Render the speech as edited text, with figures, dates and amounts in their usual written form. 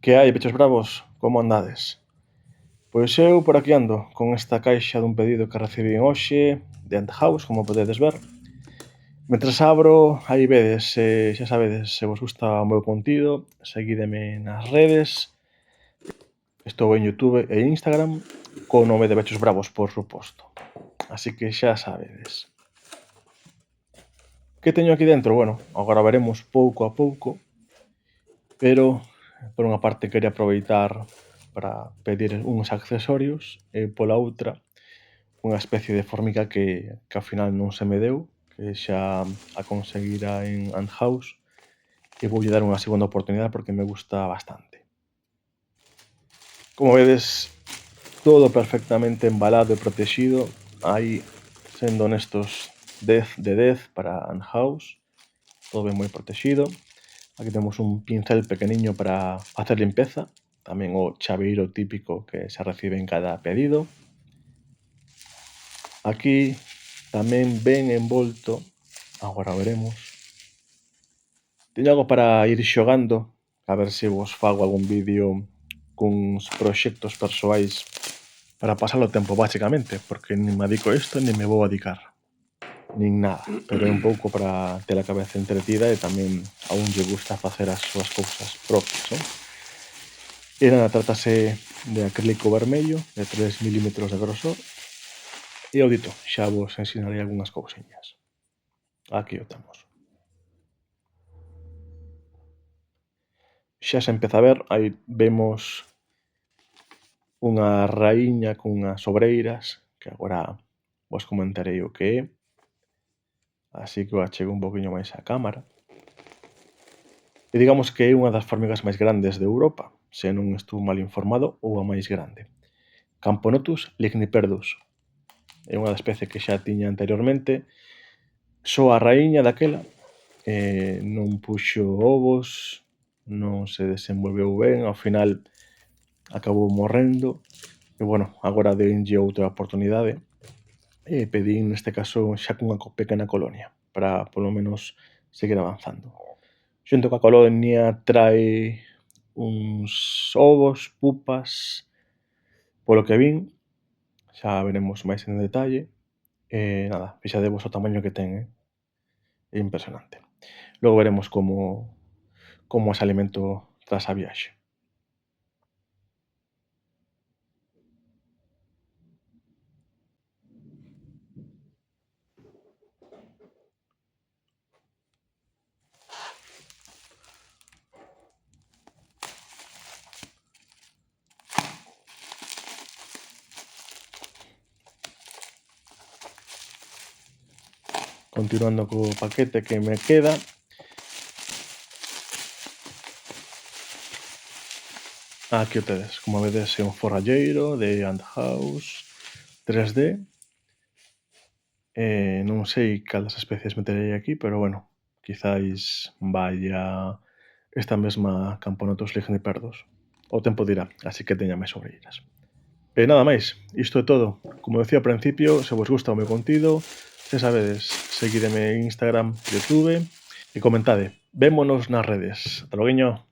Que hai, pechos bravos? Como andades? Pois eu por aquí ando, con esta caixa dun pedido que recibín hoxe de Ant House, como podedes ver. Mentres abro, aí vedes, xa sabedes, se vos gusta o meu contido, seguídeme nas redes. Estou en YouTube e Instagram, co nome de Pechos Bravos, por suposto. Así que xa sabedes. Que teño aquí dentro? Bueno, agora veremos pouco a pouco, pero por unha parte quería aproveitar para pedir uns accesorios e pola outra unha especie de formiga que ao final non se me deu, que xa a conseguira en Ant House e voulle dar unha segunda oportunidade porque me gusta bastante. Como vedes, todo perfectamente embalado e protegido. Aí, sendo honestos, 10 de 10 para Ant House, todo ben moi protegido. Aquí temos un pincel pequeniño para facer limpeza, tamén o chaveiro típico que se recibe en cada pedido. Aquí tamén ben envolto, agora veremos. Teño algo para ir xogando, a ver se vos fago algún vídeo cuns proxectos persoais para pasar o tempo, basicamente, porque nin me adico a isto, nin me vou adicar. Nin nada, pero é un pouco para ter a cabeza entretida e tamén a un lle gusta facer as súas cousas propias, non? E nada, trátase de acrílico vermello de 3 milímetros de grosor e o dito, xa vos ensinarei algunhas cousiñas. Aquí o temos. Xa se empeza a ver, aí vemos unha raíña cunhas obreiras, que agora vos comentarei o que é. Así que o achego un poquinho máis á cámara. E digamos que é unha das formigas máis grandes de Europa, se non estou mal informado, ou a máis grande. Camponotus ligniperdus. É unha especie que xa tiña anteriormente. Só a raíña daquela non puxo ovos, non se desenvolveu ben, ao final acabou morrendo. E bueno, agora denlle outra oportunidade e pedín neste caso xa cunha pequena colonia para polo menos seguir avanzando. Xunto coa colonia trae uns ovos, pupas, polo que vin, xa veremos máis en detalle. E nada, fixadevos o tamaño que ten, é impresionante. Logo veremos como as alimento tras a viaxe. Continuando co paquete que me queda. Aquí o tedes, como vedes é un forralleiro de Ant House 3D. Non sei cal das especies meterei aquí, pero bueno, quizáis vaya esta mesma Camponotus ligniperdus. O tempo dirá, así que teña máis obreiras. E nada máis, isto é todo. Como decía ao principio, se vos gusta o meu contido, xa sabedes, seguideme en Instagram, YouTube e comentade. Vémonos nas redes. Ata loguiño.